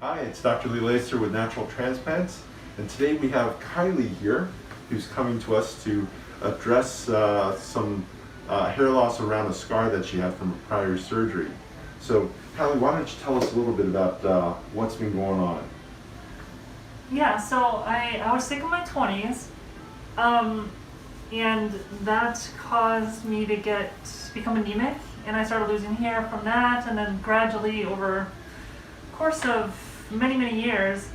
Hi, it's Dr. Lee Lacer with Natural Transplants, and today we have Kylie here, who's coming to us to address some hair loss around a scar that she had from a prior surgery. So, Kylie, why don't you tell us a little bit about what's been going on? Yeah, so I was sick in my 20s, and that caused me to become anemic, and I started losing hair from that, and then gradually over the course of many years,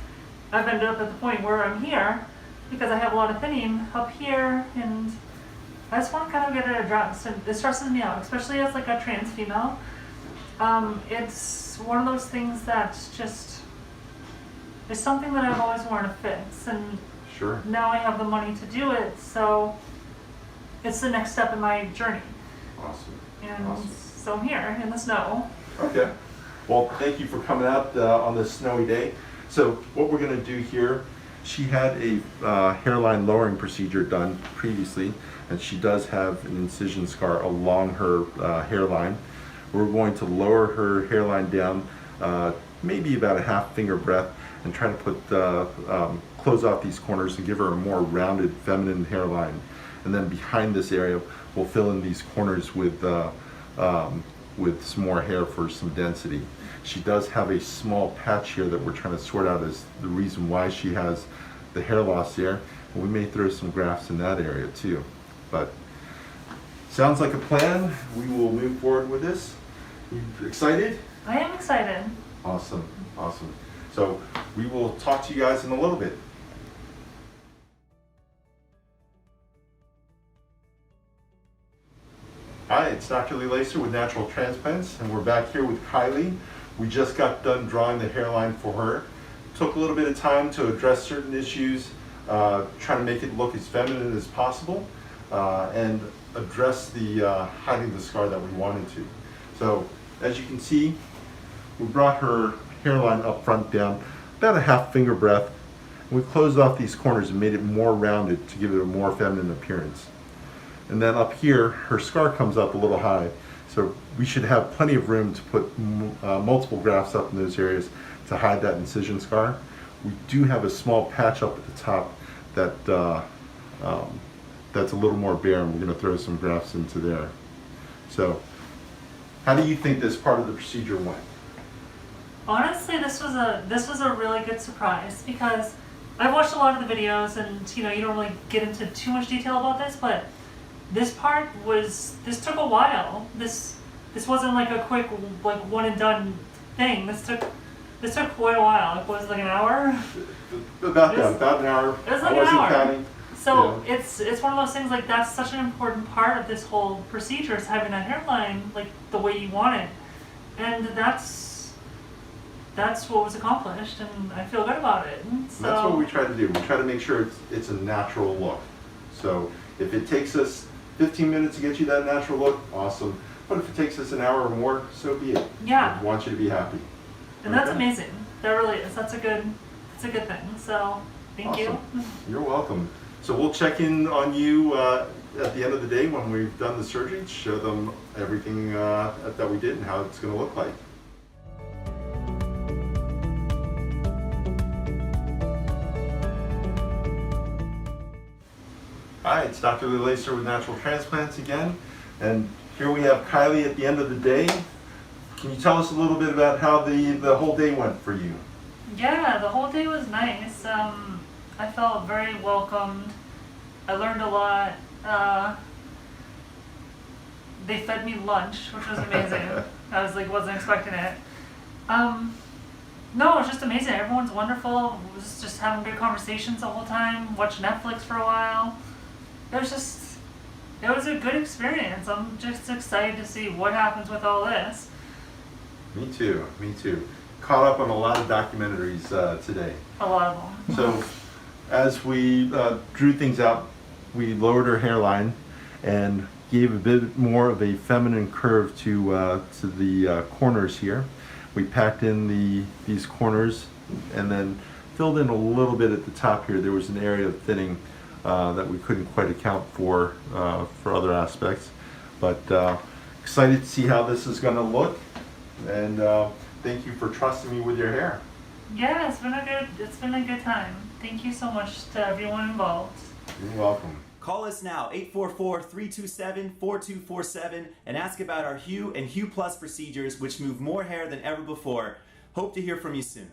I've ended up at the point where I'm here because I have a lot of thinning up here, and I just want to kind of get it addressed, and it stresses me out, especially as like a trans female. It's one of those things that's just, it's something that I've always wanted to fix, and Sure. now I have the money to do it, so it's the next step in my journey. Awesome. And Awesome. so I'm here in the snow. Okay. Well, thank you for coming out on this snowy day. So what we're going to do here, she had a hairline lowering procedure done previously, and she does have an incision scar along her hairline. We're going to lower her hairline down maybe about a half finger breadth and try to put close off these corners and give her a more rounded feminine hairline. And then behind this area, we'll fill in these corners with some more hair for some density. She does have a small patch here that we're trying to sort out as the reason why she has the hair loss there. And we may throw some grafts in that area too. But sounds like a plan. We will move forward with this. You excited? I am excited. Awesome, awesome. So we will talk to you guys in a little bit. Hi, it's Dr. Lee Lacer with Natural Transplants, and we're back here with Kylie. We just got done drawing the hairline for her. Took a little bit of time to address certain issues, trying to make it look as feminine as possible, and address the hiding the scar that we wanted to. So, as you can see, we brought her hairline up front down about a half finger breadth, and we closed off these corners and made it more rounded to give it a more feminine appearance. And then up here, her scar comes up a little high, so we should have plenty of room to put multiple grafts up in those areas to hide that incision scar. We do have a small patch up at the top that that's a little more bare, and we're going to throw some grafts into there. So, how do you think this part of the procedure went? Honestly, this was a really good surprise because I've watched a lot of the videos, and you don't really get into too much detail about this, but this took a while. This wasn't like a quick one and done thing. This took quite a while. Like, was it like an hour? About an hour. It was like I wasn't an hour. counting. So Yeah. it's one of those things, like, that's such an important part of this whole procedure, is having that hairline like the way you want it, and that's what was accomplished, and I feel good about it. So That's what we try to do. We try to make sure it's a natural look. So if it takes us 15 minutes to get you that natural look, awesome. But if it takes us an hour or more, so be it. Yeah. We want you to be happy. And that's Okay? amazing. That really is. That's a good thing. So thank you. Awesome. You're welcome. So we'll check in on you at the end of the day when we've done the surgery to show them everything that we did and how it's going to look like. Hi, it's Dr. Lee Lacer with Natural Transplants again, and here we have Kylie at the end of the day. Can you tell us a little bit about how the whole day went for you? Yeah, the whole day was nice. I felt very welcomed. I learned a lot. They fed me lunch, which was amazing. I wasn't expecting it. No, it was just amazing. Everyone's wonderful. We was just having good conversations the whole time. Watched Netflix for a while. It was a good experience. I'm just excited to see what happens with all this. Me too, me too. Caught up on a lot of documentaries today. A lot of them. So as we drew things out, we lowered her hairline and gave a bit more of a feminine curve to the corners here. We packed in these corners and then filled in a little bit at the top here. There was an area of thinning that we couldn't quite account for other aspects. But excited to see how this is going to look, and thank you for trusting me with your hair. Yeah, it's been a good time. Thank you so much to everyone involved. You're welcome. Call us now, 844-327-4247, and ask about our Hue and Hue Plus procedures, which move more hair than ever before. Hope to hear from you soon.